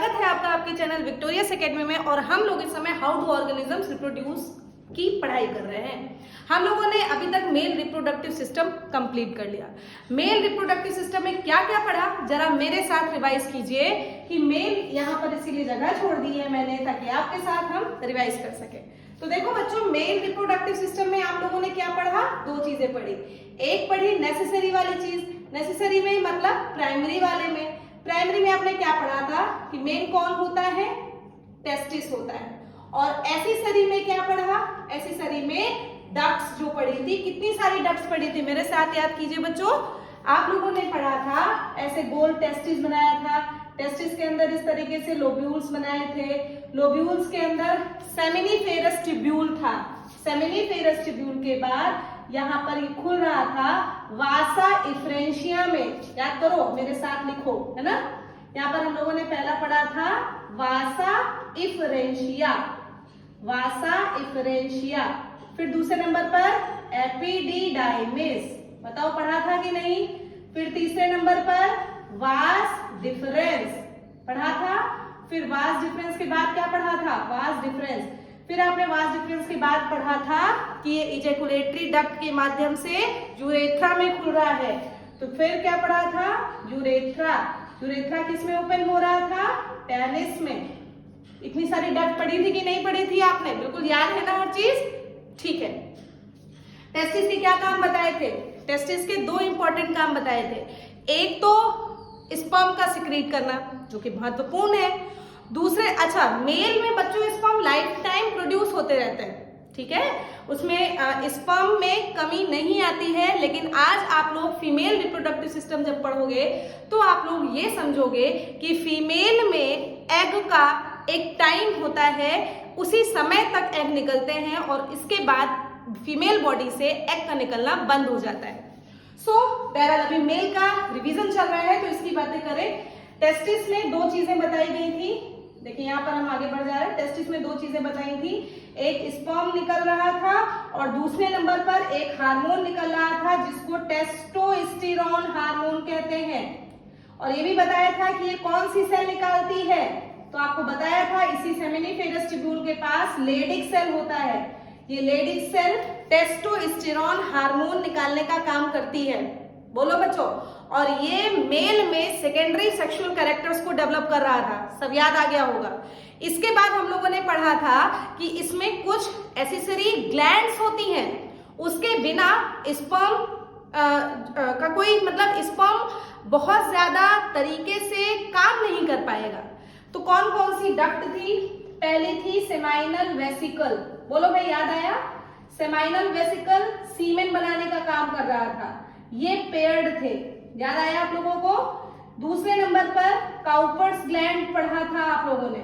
स्वागत है आपका आपके चैनल विक्टोरियस एकेडमी में। और हम लोग इस समय हाउ डू ऑर्गेनिजम्स रिप्रोड्यूस की पढ़ाई कर रहे हैं। हम लोगों ने अभी तक मेल रिप्रोडक्टिव सिस्टम कंप्लीट कर लिया। मेल रिप्रोडक्टिव सिस्टम में क्या क्या पढ़ा, जरा मेरे साथ रिवाइज कीजिए कि मेल यहाँ पर इसीलिए जगह छोड़ दी है मैंने ताकि आपके साथ हम रिवाइज कर सके। तो देखो बच्चों, मेल रिप्रोडक्टिव सिस्टम में आप लोगों ने क्या पढ़ा, दो चीजें पढ़ी। एक पढ़ी नेसेसरी वाली चीज, नेसेसरी में मतलब प्राइमरी वाले में। प्राइमरी में आपने क्या पढ़ा था कि मेल कौन होता है, टेस्टिस होता है। और एसिसरी में क्या पढ़ा, एसिसरी में डक्ट्स जो पढ़ी थी, कितनी सारी डक्ट्स पढ़ी थी मेरे साथ याद कीजिए बच्चों। आप लोगों ने पढ़ा था ऐसे गोल टेस्टिस बनाया था, टेस्टिस के अंदर इस तरीके से लोब्यूल्स बनाए थे, लोब्यूल्स के अंदर सेमिनिफेरस ट्यूब्यूल था, सेमिनिफेरस ट्यूब्यूल के बाद यहाँ पर ये खुल रहा था वासा इफ्रेंशिया में। याद करो, मेरे साथ लिखो, है ना। यहाँ पर हम लोगों ने पहला पढ़ा था वासा इफ्रेंशिया, वासा इफ्रेंशिया। फिर दूसरे नंबर पर एपिडिडाइमिस, बताओ पढ़ा था कि नहीं। फिर तीसरे नंबर पर वास डिफरेंस पढ़ा था। फिर वास डिफरेंस के बाद क्या पढ़ा था, वास डिफरेंस। फिर आपने वास डिफरेंस के बाद पढ़ा था कि ये इजैकुलेटरी डक्ट के माध्यम से यूरेथ्रा में खुल रहा है। तो फिर क्या पढ़ा था, यूरेथ्रा। यूरेथ्रा किस में ओपन हो रहा था, पेनिस में। इतनी सारी डक्ट पढ़ी थी कि नहीं पढ़ी थी आपने, बिल्कुल याद है ना हर चीज, ठीक है। टेस्टिस के क्या काम बताए थे, टेस्टिस के दो इंपॉर्टेंट काम बताए थे। एक तो स्पर्म का सिक्रीट करना जो कि महत्वपूर्ण है। दूसरे, अच्छा मेल में बच्चों स्पर्म लाइफ टाइम प्रोड्यूस होते रहते हैं, ठीक है, उसमें स्पर्म में कमी नहीं आती है। लेकिन आज आप लोग फीमेल रिप्रोडक्टिव सिस्टम जब पढ़ोगे तो आप लोग ये समझोगे कि फीमेल में एग का एक टाइम होता है, उसी समय तक एग निकलते हैं और इसके बाद फीमेल बॉडी से एग का निकलना बंद हो जाता है। बहरहाल अभी मेल का रिवीजन चल रहा है तो इसकी बातें करें। टेस्टिस में दो चीजें बताई गई थी, देखिए यहाँ पर हम आगे बढ़ जा रहे हैं। टेस्टिस में दो चीजें बताई थी, एक स्पर्म निकल रहा था और दूसरे नंबर पर एक हार्मोन निकल रहा था जिसको टेस्टोस्टेरोन हार्मोन कहते हैं। और ये भी बताया था कि ये कौन सी सेल निकालती है, तो आपको बताया था इसी सेमिनिफेरस ट्यूब्यूल के पास लेडिक सेल होता है। ये लेडिक सेल टेस्टोस्टेरोन हार्मोन निकालने का काम करती है, बोलो बच्चों। और ये मेल में सेकेंडरी सेक्सुअल कैरेक्टर्स को डेवलप कर रहा था, सब याद आ गया होगा। इसके बाद हम लोगों ने पढ़ा था कि इसमें कुछ एसेसरी ग्लैंड्स होती हैं, उसके बिना स्पर्म का कोई मतलब स्पर्म बहुत ज्यादा तरीके से काम नहीं कर पाएगा। तो कौन कौन सी डक्ट थी, पहली थी सेमाइनल वेसिकल, बोलो भाई याद आया। सेमाइनल वेसिकल सीमेन बनाने का काम कर रहा था, ये पेयर्ड थे, याद आया आप लोगों को। दूसरे नंबर पर काउपर्स ग्लैंड पढ़ा था आप लोगों ने,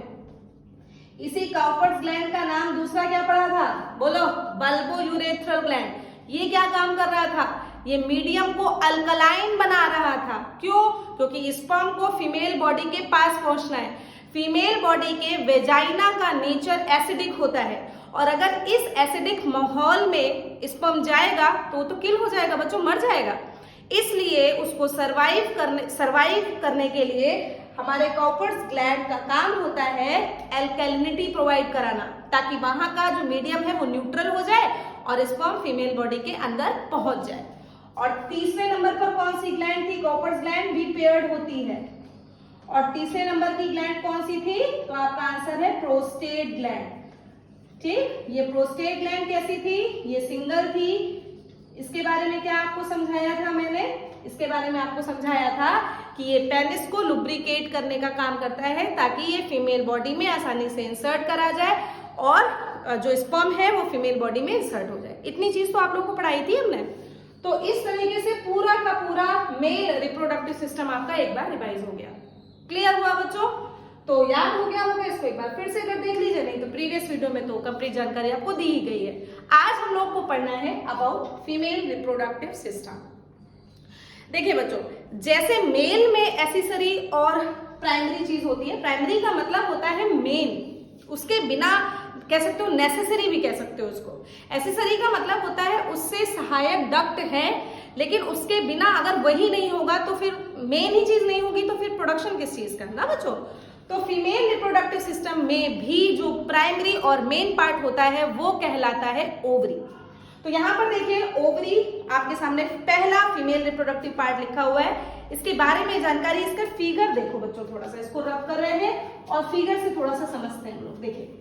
इसी काउपर्स ग्लैंड का नाम दूसरा क्या पढ़ा था, बोलो, बल्बो यूरेथ्रल ग्लैंड। ये क्या काम कर रहा था, ये मीडियम को अल्कलाइन बना रहा था। क्यों, क्योंकि स्पर्म को फीमेल बॉडी के पास पहुंचना है। फीमेल बॉडी के वेजाइना का नेचर एसिडिक होता है और अगर इस एसिडिक माहौल में स्पर्म जाएगा तो वो तो किल हो जाएगा बच्चों, मर जाएगा। इसलिए उसको सरवाइव करने के लिए हमारे काउपर्स ग्लैंड का काम होता है एल्कलिनिटी प्रोवाइड कराना, ताकि वहां का जो मीडियम है वो न्यूट्रल हो जाए और स्पर्म फीमेल बॉडी के अंदर पहुंच जाए। और तीसरे नंबर पर कौन सी ग्लैंड थी, काउपर्स ग्लैंड भी पेयर्ड होती है। और तीसरे नंबर की ग्लैंड कौन सी थी, तो आपका आंसर है प्रोस्टेट ग्लैंड, ठीक। ये प्रोस्टेट ग्लैंड कैसी थी, ये सिंगल थी। इसके बारे में क्या आपको समझाया था मैंने, इसके बारे में आपको समझाया था कि ये पेनिस को लुब्रिकेट करने का काम करता है ताकि ये फीमेल बॉडी में आसानी से इंसर्ट करा जाए और जो स्पर्म है वो फीमेल बॉडी में इंसर्ट हो जाए। इतनी चीज तो आप लोगों को पढ़ाई थी हमने। तो इस तरीके से पूरा का पूरा मेल रिप्रोडक्टिव सिस्टम आपका एक बार रिवाइज हो गया। क्लियर हुआ बच्चों, तो याद हो गया होगा, इसको एक बार फिर से अगर देख लीजिए, नहीं तो प्रीवियस वीडियो में तो कंप्लीट जानकारी आपको दी ही गई है। आज हम लोग को पढ़ना है अबाउट फीमेल रिप्रोडक्टिव सिस्टम। देखिए बच्चों, जैसे मेल में एसेसरी और प्राइमरी चीज होती है, प्राइमरी का मतलब होता है मेन, उसके बिना कह सकते हो, नेसेसरी भी कह सकते हो उसको। एसेसरी का मतलब होता है उससे सहायक डक्ट है, लेकिन उसके बिना अगर वही नहीं होगा तो फिर मेन ही चीज नहीं होगी तो फिर प्रोडक्शन किस चीज का, ना बच्चों। तो फीमेल रिप्रोडक्टिव सिस्टम में भी जो प्राइमरी और मेन पार्ट होता है वो कहलाता है ओवरी। तो यहाँ पर देखिए ओवरी आपके सामने पहला फीमेल रिप्रोडक्टिव पार्ट लिखा हुआ है। इसके बारे में जानकारी, इसका फिगर देखो बच्चों, थोड़ा सा इसको रब कर रहे हैं और फिगर से थोड़ा सा समझते हैं हम लोग। देखिए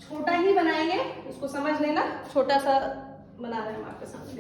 छोटा ही बनाएंगे, इसको समझ लेना, छोटा सा बना रहे हैं हम आपके सामने।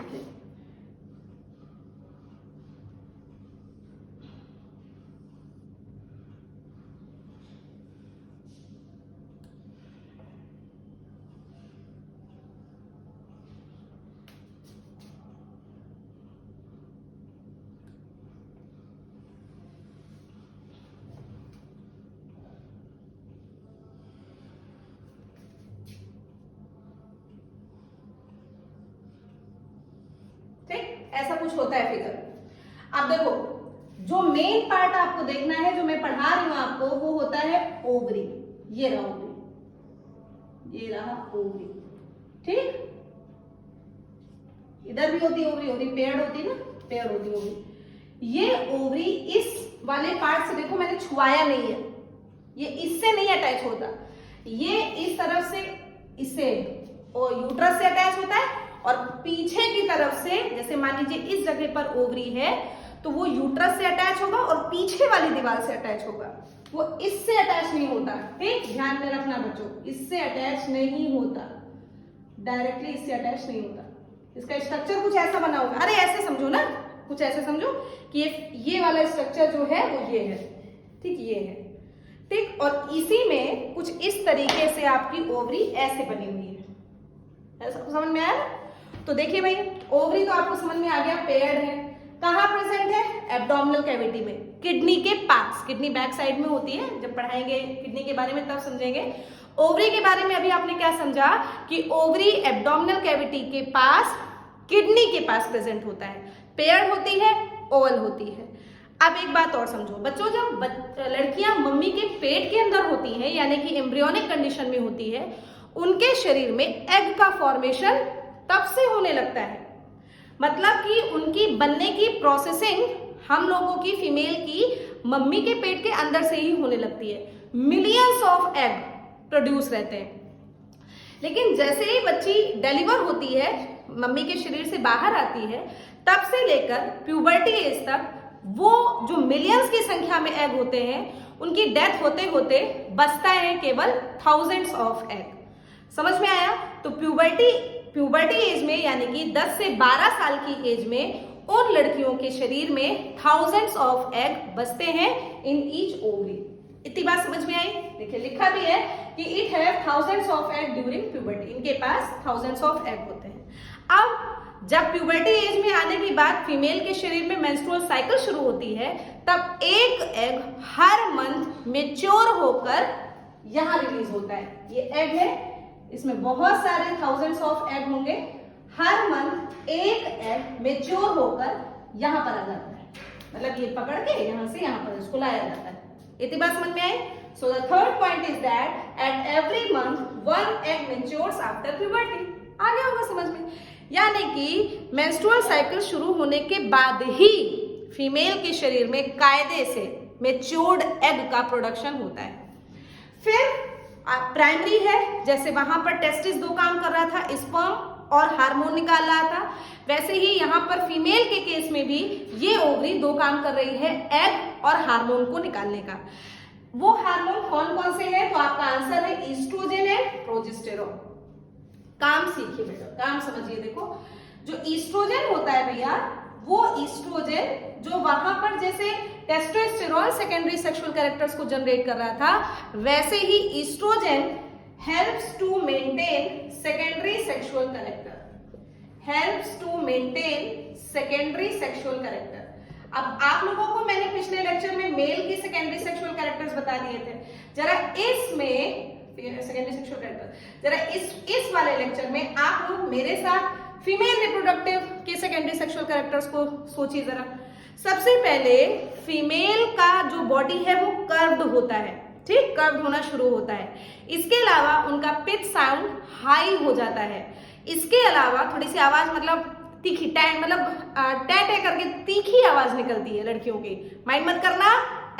देखिए ऐसा कुछ होता है फिगर। अब देखो जो मेन पार्ट आपको देखना है, जो मैं पढ़ा रही हूं आपको, वो होता है ओवरी। ये रहा ओवरी, ये रहा ओवरी, ठीक। इधर भी होती ओवरी, ओवरी पेड़ होती ना, पेड़ होती ओवरी। ये ओवरी इस वाले पार्ट से देखो मैंने छुआया नहीं है, ये इससे नहीं अटैच होता, ये इस तरफ से इससे और यूट्रस से अटैच होता है, और पीछे की तरफ से जैसे मान लीजिए इस जगह पर ओवरी है तो वो यूट्रस से अटैच होगा और पीछे वाली दीवार से अटैच होगा, वो इससे अटैच नहीं होता। ठीक, ध्यान में रखना बच्चों, इससे अटैच नहीं होता, डायरेक्टली इससे अटैच नहीं होता। इसका स्ट्रक्चर कुछ ऐसा बना होगा, अरे ऐसे समझो ना, कुछ ऐसे समझो कि ये वाला स्ट्रक्चर जो है वो ये है, ठीक, ये है, ठीक। और इसी में कुछ इस तरीके से आपकी ओवरी ऐसे बनी हुई है। ऐसा समझ में आया ना? तो देखिए भाई ओवरी तो आपको समझ में आ गया, पेयर्ड है। कहाँ प्रेजेंट है? एब्डोमिनल कैविटी में, किडनी के पास, किडनी बैक साइड में होती है। जब पढ़ाएंगे किडनी के बारे में तब समझेंगे। ओवरी के बारे में अभी आपने क्या समझा कि ओवरी एब्डोमिनल कैविटी के पास, किडनी के पास प्रेजेंट होता है, पेयर्ड होती है, ओवल होती है। अब एक बात और समझो बच्चों, जब लड़कियां मम्मी के पेट के अंदर होती हैं, यानी कि एम्ब्रियोनिक कंडीशन में होती है, उनके शरीर में एग का फॉर्मेशन तब से होने लगता है। मतलब कि उनकी बनने की प्रोसेसिंग हम लोगों की फीमेल की मम्मी के पेट के अंदर से ही होने लगती है। मिलियंस ऑफ एग प्रोड्यूस रहते हैं। लेकिन जैसे ही बच्ची डिलीवर होती है, मम्मी के शरीर से बाहर आती है, तब से लेकर प्यूबर्टी एज तक वो जो मिलियंस की संख्या में एग होते हैं, उनकी डेथ होते होते बचता है केवल थाउजेंड्स ऑफ एग। समझ में आया? तो प्यूबर्टी एज में, यानी कि 10 से 12 साल की एज में उन लड़कियों के शरीर में थाउजेंड्स ऑफ एग बचते हैं इन ईच ओवरी। इतनी बात समझ में आई? देखिए लिखा भी है कि it have thousands of egg during puberty, इनके पास थाउजेंड्स ऑफ एग होते हैं। अब जब प्यूबर्टी एज में आने के बाद फीमेल के शरीर में मेंस्ट्रुअल साइकिल शुरू होती है, तब एक एग हर मंथ मैच्योर होकर यहां रिलीज होता है। ये एग है, इसमें बहुत सारे थाउजेंड्स ऑफ एग होंगे। हर मंथ एक एग मैच्योर होकर यहां पर आ जाता है, मतलब ये पकड़ के यहां से यहां पर इसको लाया जाता है। इतनी बात समझ में आई? So the third point is that at every month one egg matures after puberty. आ गया होगा समझ में? यानी कि मेंस्ट्रुअल साइकिल शुरू होने के बाद ही फीमेल के शरीर में कायदे से मैच्योर्ड एग का प्रोडक्शन होता है। फिर प्राइमरी है, जैसे वहां पर टेस्टिस दो काम कर रहा था, स्पर्म और हार्मोन निकाल रहा था, वैसे ही यहाँ पर फीमेल के केस में भी ये ओवरी दो काम कर रही है, एग और हार्मोन को निकालने का। वो हार्मोन कौन कौन से हैं? तो आपका आंसर है ईस्ट्रोजन एंड प्रोजेस्टेरोन। काम सीखिए बेटा, काम समझिए। देखो जो ईस्ट्रोजन होता है भैया, वो ईस्ट्रोजन जो वहां पर जैसे टेस्टोस्टेरोन सेकेंडरी सेक्सुअल कैरेक्टर्स को जनरेट कर रहा था, वैसे ही oestrogen helps to maintain secondary sexual character, helps to maintain secondary sexual character. अब आप लोगों को मैंने पिछले लेक्चर में मेल की सेकेंडरी सेक्सुअल कैरेक्टर्स बता दिए थे, जरा इसमें सेकेंडरी सेक्सुअल कैरेक्टर, जरा इस वाले लेक्चर में आप लोग मेरे साथ फीमेल रिप्रोडक्टिव के सेकेंडरी सेक्सुअल कैरेक्टर्स को सोचिए जरा। सबसे पहले फीमेल का जो बॉडी है वो कर्व्ड होता है, ठीक, कर्व्ड होना शुरू होता है। इसके अलावा उनका पिच साउंड हाई हो जाता है। इसके अलावा थोड़ी सी आवाज मतलब तीखी, मतलब टे करके तीखी आवाज निकलती है लड़कियों की। माइंड मत करना,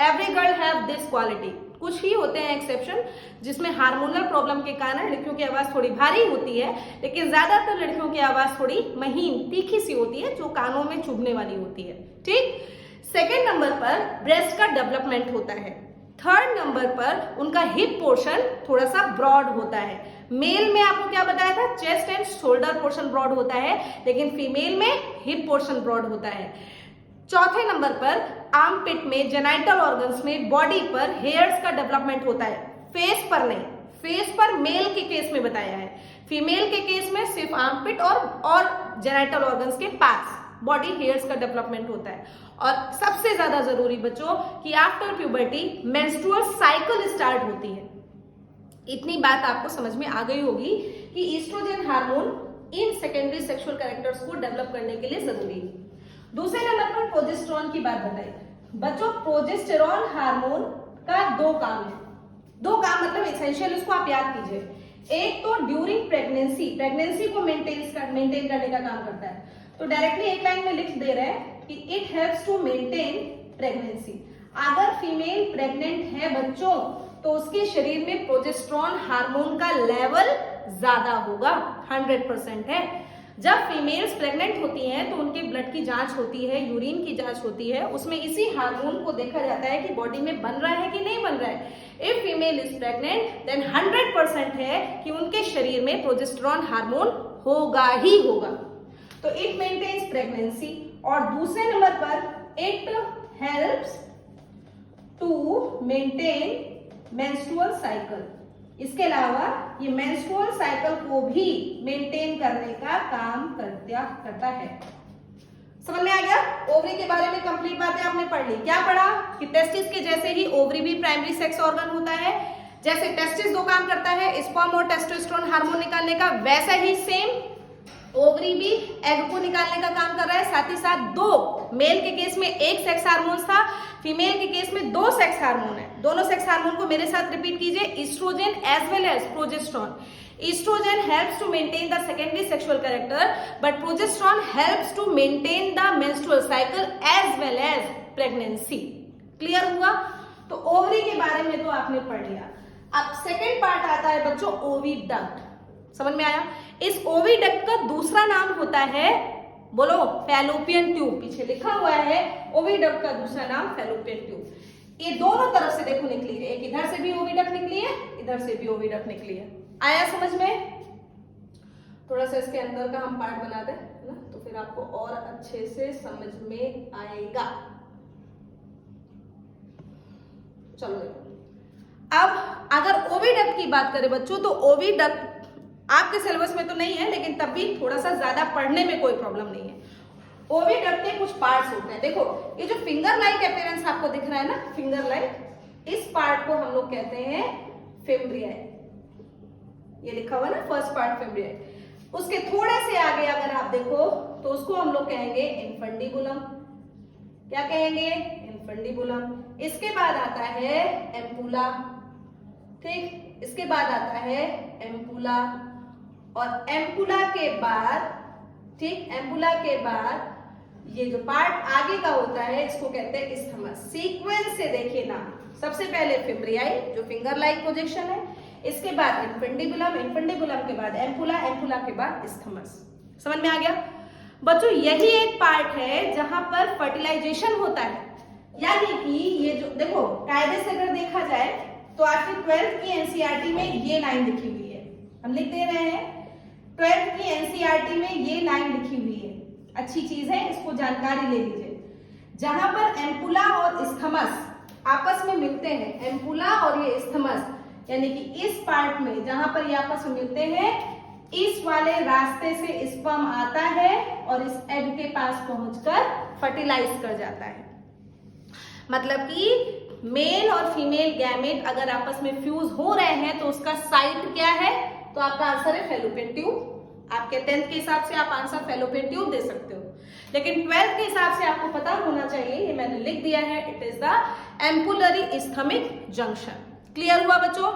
every girl have this quality. कुछ ही होते हैं एक्सेप्शन जिसमें हार्मोनल प्रॉब्लम के कारण लड़कियों की आवाज थोड़ी भारी होती है, लेकिन ज्यादातर लड़कियों की आवाज थोड़ी महीन तीखी सी होती है जो कानों में चुभने वाली होती है। ठीक। सेकेंड नंबर पर ब्रेस्ट का डेवलपमेंट होता है। थर्ड नंबर पर उनका हिप पोर्शन थोड़ा सा ब्रॉड होता है। मेल में आपको क्या बताया था, chest and shoulder portion broad होता है, लेकिन फीमेल में हिप पोर्शन ब्रॉड होता है। चौथे नंबर पर आर्मपिट में, जेनाइटल ऑर्गन्स में, बॉडी पर हेयर्स का डेवलपमेंट होता है। फेस पर नहीं, फेस पर मेल के केस में बताया है, फीमेल के केस में सिर्फ आर्मपिट और जेनाइटल ऑर्गन्स के पास बॉडी हेयर्स का डेवलपमेंट होता है। और सबसे ज्यादा जरूरी बच्चों कि after puberty menstrual cycle start होती है। इतनी बात आपको समझ में आ गई होगी कि estrogen hormone in secondary sexual characters को डेवलप करने के लिए जरूरी है। दूसरे नंबर पर प्रोजेस्टेरॉन की बात बताई बच्चों। प्रोजेस्टेरॉन हार्मोन का दो काम है, दो काम मतलब एसेंशियल, उसको आप याद कीजिए। एक तो ड्यूरिंग प्रेगनेंसी को मेंटेन करने का काम करता है, तो डायरेक्टली एक लाइन में लिख दे रहे हैं कि it helps to maintain pregnancy. अगर फीमेल प्रेग्नेंट है बच्चों तो उसके शरीर में प्रोजेस्टेरॉन हार्मोन का लेवल ज्यादा होगा, 100% है। जब फीमेल्स प्रेग्नेंट होती हैं तो उनके ब्लड की जांच होती है, यूरिन की जांच होती है, उसमें इसी हार्मोन को देखा जाता है कि बॉडी में बन रहा है कि नहीं बन रहा है। If female is pregnant then 100% है कि उनके शरीर में प्रोजेस्टेरॉन हार्मोन होगा ही होगा। तो इट मेंटेन्स प्रेगनेंसी। और दूसरे नंबर पर it helps to maintain menstrual cycle. इसके अलावा ये मेंस्ट्रुअल साइकिल को भी मेंटेन करने का काम करता है। समझ में आ गया? ओवरी के बारे में कंप्लीट बातें आपने पढ़ ली। क्या पढ़ा कि टेस्टिस के जैसे ही ओवरी भी प्राइमरी सेक्स ऑर्गन होता है। जैसे टेस्टिस दो काम करता है, स्पर्म और टेस्टोस्टेरोन हार्मोन निकालने का, वैसा ही सेम ओवरी भी एग को निकालने का काम कर रहा है। साथ ही साथ दो, मेल के केस में एक सेक्स हार्मोन था, फीमेल के केस में दो सेक्स हार्मोन है। दोनों सेक्स हार्मोन को मेरे साथ रिपीट कीजिए, estrogen as well as progesterone. Estrogen helps to maintain the secondary sexual character, but progesterone helps to maintain the menstrual cycle as well as pregnancy. Clear हुआ? तो ovary के बारे में तो आपने पढ़ लिया। अब सेकेंड पार्ट आता है बच्चों ओविडक्ट। समझ में आया? इस ओविडक्ट का दूसरा नाम होता है, बोलो, फैलोपियन ट्यूब। पीछे लिखा हुआ है ओविडक्ट का दूसरा नाम फैलोपियन ट्यूब। ये दोनों तरफ से देखो निकली है, एक इधर से भी ओविडक्ट निकली है, इधर से भी ओविडक्ट निकली है। आया समझ में? थोड़ा सा इसके अंदर का हम पार्ट बना दें, है ना, तो फिर आपको और अच्छे से समझ में आएगा। चलो अब अगर ओविडक्ट की बात करें बच्चों, तो ओविडक्ट आपके सिलेबस में तो नहीं है, लेकिन तब भी थोड़ा सा ज्यादा पढ़ने में कोई प्रॉब्लम नहीं है। ओविडक्ट के कुछ पार्ट्स होते हैं। देखो ये जो फिंगर लाइक अपीयरेंस आपको दिख रहा है ना, फिंगर लाइक, इस पार्ट को हम लोग कहते हैं फिम्ब्रियाई। ये लिखा हुआ ना फर्स्ट पार्ट फिम्ब्रियाई। उसके थोड़े से आगे अगर आप देखो तो उसको हम लोग कहेंगे इन्फंडिबुलम। क्या कहेंगे? इन्फंडिबुलम। इसके बाद आता है एम्पुला, ठीक, इसके बाद आता है एम्पुला, और एम्पुला के बाद, ठीक, एम्पुला के बाद ये जो पार्ट आगे का होता है इसको कहते हैं इस्थमस। सीक्वेंस से देखिए ना, सबसे पहले फिम्ब्रियाई जो फिंगर लाइक प्रोजेक्शन है, इसके बाद इन्फंडिबुलम, इन्फंडिबुलम के बाद एम्पुला, एम्पुला के बाद इस्थमस। समझ में आ गया बच्चों? यही एक पार्ट है जहां पर फर्टिलाइजेशन होता है। यानी कि ये जो देखो कायदे से अगर देखा जाए तो आपकी 12th की एनसीईआरटी में ये लाइन लिखी हुई है, हम लिख दे रहे हैं 12th की एनसीईआरटी में ये लाइन लिखी हुई है। अच्छी चीज है, इसको जानकारी ले लीजिए। जहां पर एम्पुला और इस्थमस आपस में मिलते हैं, एम्पुला और ये इस्थमस, यानी कि इस पार्ट में जहां पर ये आपस में मिलते हैं, इस वाले रास्ते से स्पर्म आता है और इस एग के पास पहुंचकर फर्टिलाइज कर जाता है। मतलब कि मेल और फीमेल गैमेट अगर आपस में फ्यूज हो रहे हैं तो उसका साइट क्या है? तो आपका आंसर है फैलोपियन ट्यूब। आपके 10th के हिसाब से आप आंसर फैलोपियन ट्यूब दे सकते हो, लेकिन 12th के हिसाब से आपको पता होना चाहिए, ये मैंने लिख दिया है, it is the ampullary isthmic junction. Clear हुआ बच्चों?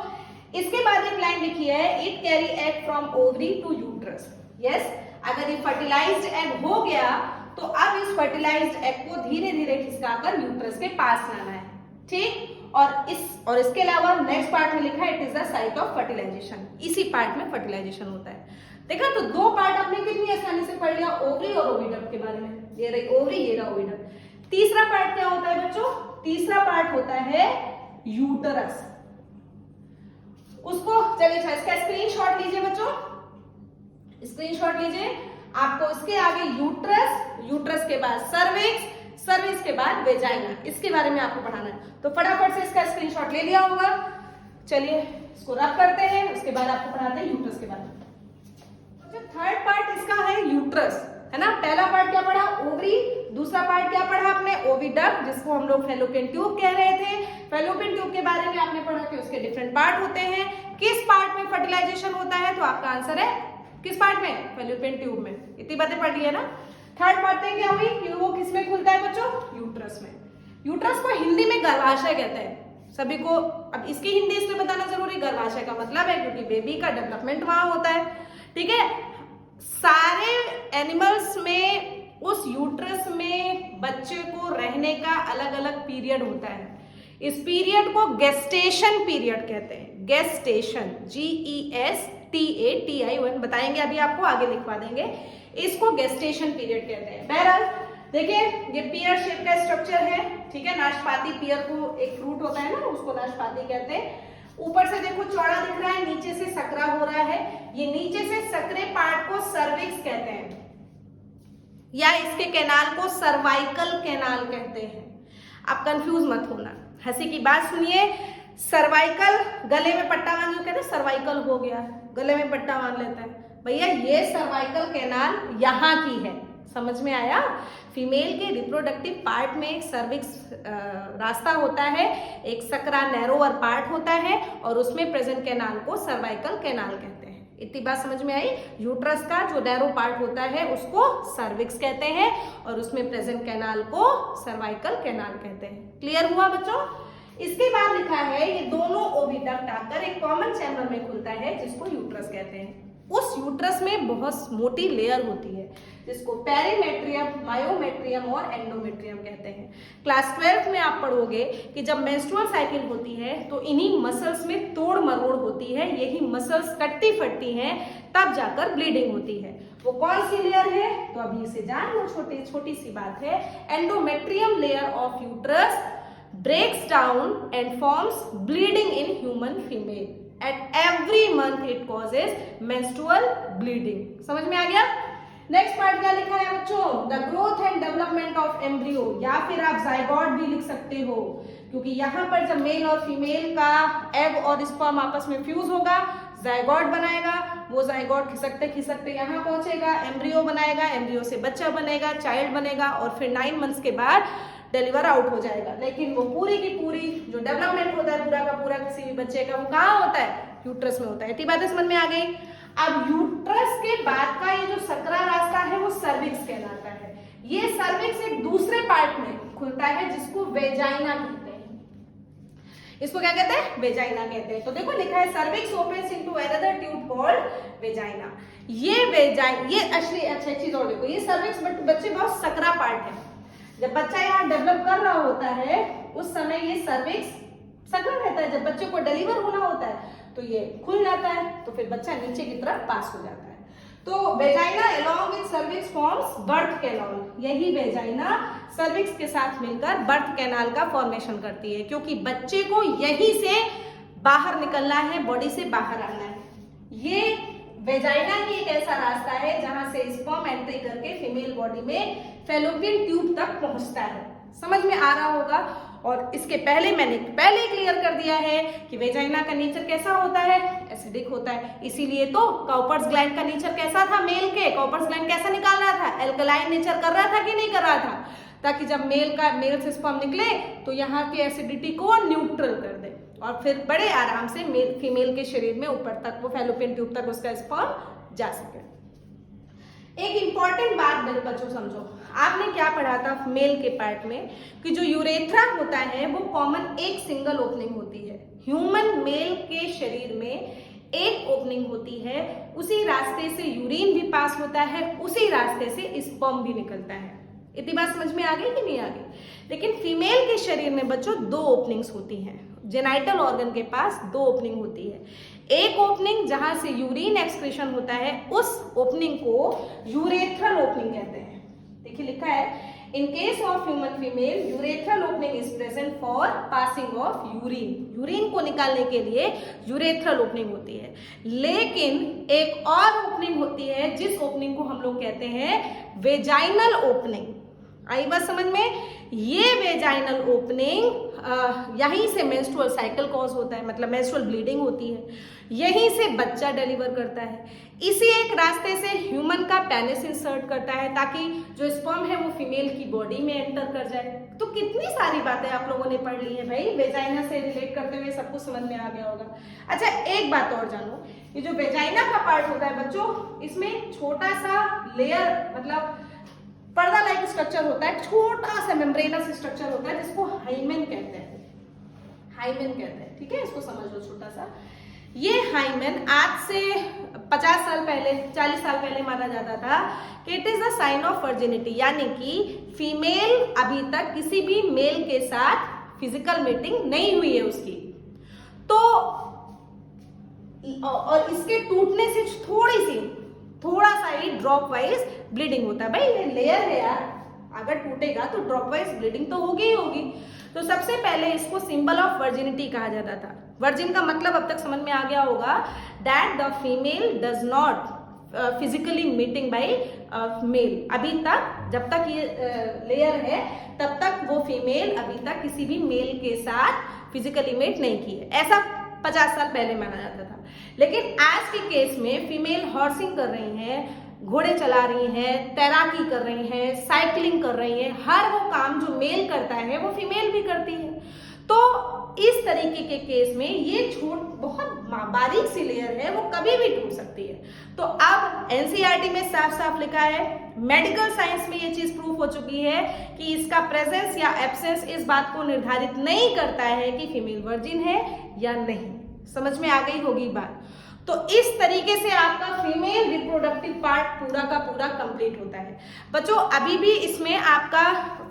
इसके बाद एक लाइन लिखी है, it carry egg from ovary to uterus. Yes, अगर ये फर्टिलाइज्ड एग हो गया तो अब इस फर्टिलाइज्ड एग को धीरे धीरे खिसकाकर यूट्रस के पास लाना है। ठीक। और इसके अलावा नेक्स्ट पार्ट में लिखा है it is the site of fertilisation, इसी पार्ट में फर्टिलाइजेशन होता है। देखा, तो दो पार्ट आपने कितनी आसानी से पढ़ लिया, ओवरी और ओविडक्ट के बारे में। ये रही ओवरी, ये रहा ओविडक्ट। तीसरा पार्ट क्या होता है बच्चों? तीसरा पार्ट होता है यूटरस। उसको चलिए अच्छा इसका स्क्रीनशॉट लीजिए बच्चों, स्क्रीनशॉट लीजिए। आपको इसके आगे यूट्रस, यूट्रस के बाद सर्विक्स, सर्विक्स के बाद वेजाइना, इसके बारे में आपको पढ़ाना है। तो फटाफट से इसका स्क्रीनशॉट ले लिया होगा। चलिए इसको रब करते हैं, उसके बाद आपको पढ़ाते हैं यूट्रस के बारे में। जो थर्ड पार्ट इसका है यूट्रस, है ना। पहला पार्ट क्या पढ़ा? ओवरी। दूसरा पार्ट क्या पढ़ा आपने? ओविडक्ट, जिसको हम लोग फैलोपियन ट्यूब कह रहे थे। फैलोपियन ट्यूब के बारे में आपने पढ़ा कि उसके डिफरेंट पार्ट होते हैं। किस पार्ट में फर्टिलाइजेशन होता है? तो आपका आंसर है किस पार्ट में? फैलोपियन ट्यूब में। इतनी बातें पढ़ ली है ना। थर्ड पार्ट क्या हुई कि वो किस में खुलता है बच्चों? यूट्रस में। यूट्रस को हिंदी में गर्भाशय कहते हैं सभी को। अब इसकी हिंदी इसलिए बताना जरूरी, गर्भाशय का मतलब है क्योंकि बेबी का डेवलपमेंट वहां होता है, ठीक है। सारे एनिमल्स में उस यूट्रस में बच्चे को रहने का अलग अलग पीरियड होता है। इस पीरियड को गेस्टेशन पीरियड कहते हैं। गेस्टेशन, GESTATION बताएंगे अभी आपको, आगे लिखवा देंगे। इसको गेस्टेशन पीरियड कहते हैं। बहरहाल देखिए ये पियर शेप का स्ट्रक्चर है, ठीक है। नाशपाती, पियर को एक फ्रूट होता है ना, उसको नाशपाती कहते हैं। ऊपर से देखो चौड़ा दिख रहा है, नीचे से सकरा हो रहा है। ये नीचे से सकरे पार्ट को सर्विक्स कहते हैं, या इसके कैनाल को सर्वाइकल कैनाल कहते हैं। आप कंफ्यूज मत होना, हंसी की बात सुनिए। सर्वाइकल, गले में पट्टा बांध, जो कहते हैं सर्वाइकल हो गया, गले में पट्टा बांध लेता है भैया, ये सर्वाइकल कैनाल यहाँ की है। समझ में आया? फीमेल के रिप्रोडक्टिव पार्ट में एक सर्विक्स रास्ता होता है, एक सकरा नैरोवर पार्ट होता है, और उसमें प्रेजेंट कैनाल को सर्वाइकल कैनाल कहते हैं। इतनी बात समझ में आई? यूट्रस का जो नैरो पार्ट होता है उसको सर्विक्स कहते हैं, और उसमें प्रेजेंट कैनाल को सर्वाइकल कैनाल कहते हैं। क्लियर हुआ बच्चों? इसके बाद लिखा है ये दोनों ओविडक्ट आकर एक कॉमन चैम्बर में खुलता है जिसको यूट्रस कहते हैं। उस यूट्रस में बहुत मोटी लेयर होती है जिसको पेरीमेट्रियम, मायोमेट्रियम और एंडोमेट्रियम कहते हैं। क्लास 12 में आप पढ़ोगे कि जब मेंस्ट्रुअल साइकिल होती है तो इन्हीं मसल्स में तोड़ मरोड़ होती है, यही मसल्स कटती फटती हैं, तब जाकर ब्लीडिंग होती है। वो कौन सी लेयर है? तो अभी इसे जान लो, छोटी छोटी सी बात है। Endometrium layer of uterus breaks down and forms bleeding in human female. At every month it causes menstrual bleeding. समझ में आ गया? नेक्स्ट पार्ट क्या लिखा है बच्चों? The growth and development of embryo, या फिर आप जाइगोट भी लिख सकते हो, क्योंकि यहाँ पर जब मेल और फीमेल का एग और स्पर्म आपस में फ्यूज होगा, जाइगोट बनाएगा। वो जाइगोट खिसकते खिसकते यहाँ पहुंचेगा, एम्ब्रियो बनाएगा, एम्ब्रियो से बच्चा बनेगा, चाइल्ड बनेगा, और फिर 9 मंथ्स के बाद डिलीवर आउट हो जाएगा। लेकिन वो पूरी की पूरी जो डेवलपमेंट होता है पूरा का पूरा किसी भी बच्चे का, वो कहाँ होता है? यूट्रस में होता है। इतनी बातें समझ में आ गई? अब यूट्रस के बाद का ये जो सकरा रास्ता है वो सर्विक्स कहलाता है। ये सर्विक्स एक दूसरे पार्ट में खुलता है जिसको वेजाइना कहते हैं। इसको क्या कहते हैं? वेजाइना कहते हैं। तो देखो लिखा है cervix opens into another tube called vagina. ये असली अच्छा चीज और देखो, ये सर्विक्स बच्चे बहुत सकरा पार्ट है। जब बच्चा यहाँ डेवलप कर रहा होता है उस समय ये सर्विक्स सकरा रहता है। जब बच्चे को डिलीवर होना होता है तो ये खुल जाता है, तो फिर बच्चा नीचे की तरफ पास हो जाता है। तो vagina along with cervix forms birth canal. यही वेजाइना सर्विक्स के साथ मिलकर बर्थ कैनाल का फॉर्मेशन करती है, क्योंकि बच्चे को यहीं से बाहर निकलना है, बॉडी से बाहर आना है। ये वेजाइना ही एक ऐसा रास्ता है जहां से स्पर्म एंट्री करके फीमेल बॉडी में फैलोपियन ट्यूब तक पहुंचता है। समझ में आ रहा होगा? और इसके पहले मैंने क्लियर कर दिया है कि वेजाइना का नेचर कैसा होता है? एसिडिक होता है। इसीलिए तो कॉपर्स ग्लैंड का नेचर कैसा था? मेल के कॉपर्स ग्लैंड कैसा निकाल रहा था? एल्कलाइन नेचर कर रहा था कि नहीं कर रहा था? ताकि जब मेल से स्पर्म निकले तो यहाँ की एसिडिटी को न्यूट्रल कर दे, और फिर बड़े आराम से फीमेल के शरीर में ऊपर तक, वो फैलोपियन ट्यूब तक उसका स्पर्म जा सके। एक इंपॉर्टेंट बात मेरे बच्चों समझो, आपने क्या पढ़ा था मेल के पार्ट में कि जो यूरेथ्रा होता है वो कॉमन एक सिंगल ओपनिंग होती है। ह्यूमन मेल के शरीर में एक ओपनिंग होती है, उसी रास्ते से यूरिन भी पास होता है, उसी रास्ते से स्पर्म भी निकलता है। इतनी बात समझ में आ गई कि नहीं आ गई? लेकिन फीमेल के शरीर में बच्चों 2 ओपनिंग्स होती हैं। जेनाइटल ऑर्गन के पास 2 ओपनिंग होती है। एक ओपनिंग जहां से यूरिन एक्सक्रीशन होता है, उस ओपनिंग को यूरेथ्रल ओपनिंग कहते हैं। देखिए लिखा है, in case of human female urethral opening is present for passing of urine. Urine को निकालने के लिए यूरेथ्रल ओपनिंग होती है। लेकिन एक और ओपनिंग होती है जिस ओपनिंग को हम लोग कहते हैं वेजाइनल ओपनिंग। आई बात समझ में? ये वेजाइनल ओपनिंग यहीं से मेंस्ट्रुअल साइकिल कॉज होता है, मतलब मेंस्ट्रुअल ब्लीडिंग होती है, यहीं से बच्चा डिलीवर करता है। इसी एक रास्ते से ह्यूमन का पेनिस इंसर्ट करता है ताकि जो स्पर्म है वो फीमेल की बॉडी में एंटर कर जाए। तो कितनी सारी बातें आप लोगों ने पढ़ ली है भाई, वेजाइना से रिलेट करते हुए सब कुछ समझ में आ गया होगा। अच्छा एक बात और जानो, ये जो वेजाइना का पार्ट होता है बच्चों, इसमें छोटा सा लेयर मतलब पर्दा लाइक स्ट्रक्चर होता है, छोटा सा मेम्ब्रेनस स्ट्रक्चर होता है जिसको हाइमेन कहते हैं। हाइमेन कहते हैं, ठीक है, इसको समझ लो छोटा सा। ये हाइमेन आज से 50 साल पहले, 40 साल पहले माना जाता था कि it is the sign of virginity, यानी कि फीमेल अभी तक किसी भी मेल के साथ फिजिकल मीटिंग नहीं हुई है उसकी। तो और इसके टूटने से थोड़ा सा ही ड्रॉप वाइज ब्लीडिंग होता है। भाई ये लेयर है यार, अगर टूटेगा तो ड्रॉप वाइज ब्लीडिंग तो होगी ही होगी। तो सबसे पहले इसको सिंबल ऑफ वर्जिनिटी कहा जाता था। वर्जिन का मतलब अब तक समझ में आ गया होगा, that the female does not physically meeting by male. अभी तक जब तक ये लेयर है तब तक वो फीमेल अभी तक किसी भी मेल के साथ फिजिकली मीट नहीं की है, ऐसा 50 साल पहले माना जाता था। लेकिन आज के केस में फीमेल हॉर्सिंग कर रही हैं, घोड़े चला रही हैं, तैराकी कर रही हैं, साइकिलिंग कर रही हैं, हर वो काम जो मेल करता है वो फीमेल भी करती है। तो इस तरीके के केस में ये बहुत बारीक सी लेयर है, वो कभी भी टूट सकती है। तो अब एनसीईआरटी में साफ साफ लिखा है, मेडिकल साइंस में ये चीज प्रूफ हो चुकी है कि इसका प्रेजेंस या एब्सेंस इस बात को निर्धारित नहीं करता है कि फीमेल वर्जिन है या नहीं। समझ में आ गई होगी बात? तो इस तरीके से आपका फीमेल रिप्रोडक्टिव पार्ट पूरा का पूरा कंप्लीट होता है। बच्चों अभी भी इसमें आपका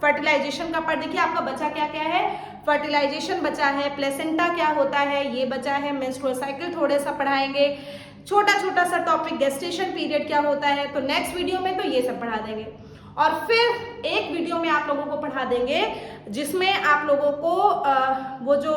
फर्टिलाइजेशन का पार्ट देखिए, आपका बचा क्या क्या है, फर्टिलाइजेशन बचा है, प्लेसेंटा क्या होता है ये बचा है, मेंस्ट्रुअल साइकिल थोड़े सा पढ़ाएंगे, छोटा सा टॉपिक गेस्टेशन पीरियड क्या होता है, तो नेक्स्ट वीडियो में तो ये सब पढ़ा देंगे। और फिर एक वीडियो में आप लोगों को पढ़ा देंगे जिसमें आप लोगों को वो जो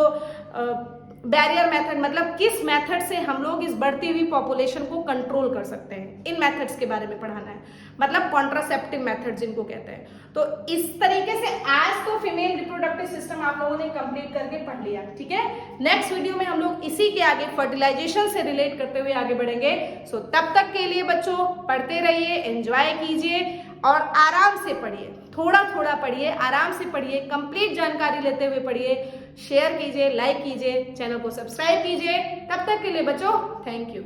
बैरियर मेथड, मतलब किस मेथड से हम लोग इस बढ़ती हुई पॉपुलेशन को कंट्रोल कर सकते हैं, इन मेथड्स के बारे में पढ़ाना है, मतलब कॉन्ट्रासेप्टिव मेथड जिनको कहते हैं। तो इस तरीके से आज तो फीमेल रिप्रोडक्टिव सिस्टम आप लोगों ने कंप्लीट करके पढ़ लिया, ठीक है। नेक्स्ट वीडियो में हम लोग इसी के आगे फर्टिलाइजेशन से रिलेट करते हुए आगे बढ़ेंगे। सो तब तक के लिए बच्चों पढ़ते रहिए, एंजॉय कीजिए और आराम से पढ़िए, थोड़ा पढ़िए, आराम से पढ़िए, कंप्लीट जानकारी लेते हुए पढ़िए, शेयर कीजिए, लाइक कीजिए, चैनल को सब्सक्राइब कीजिए। तब तक के लिए बच्चों थैंक यू।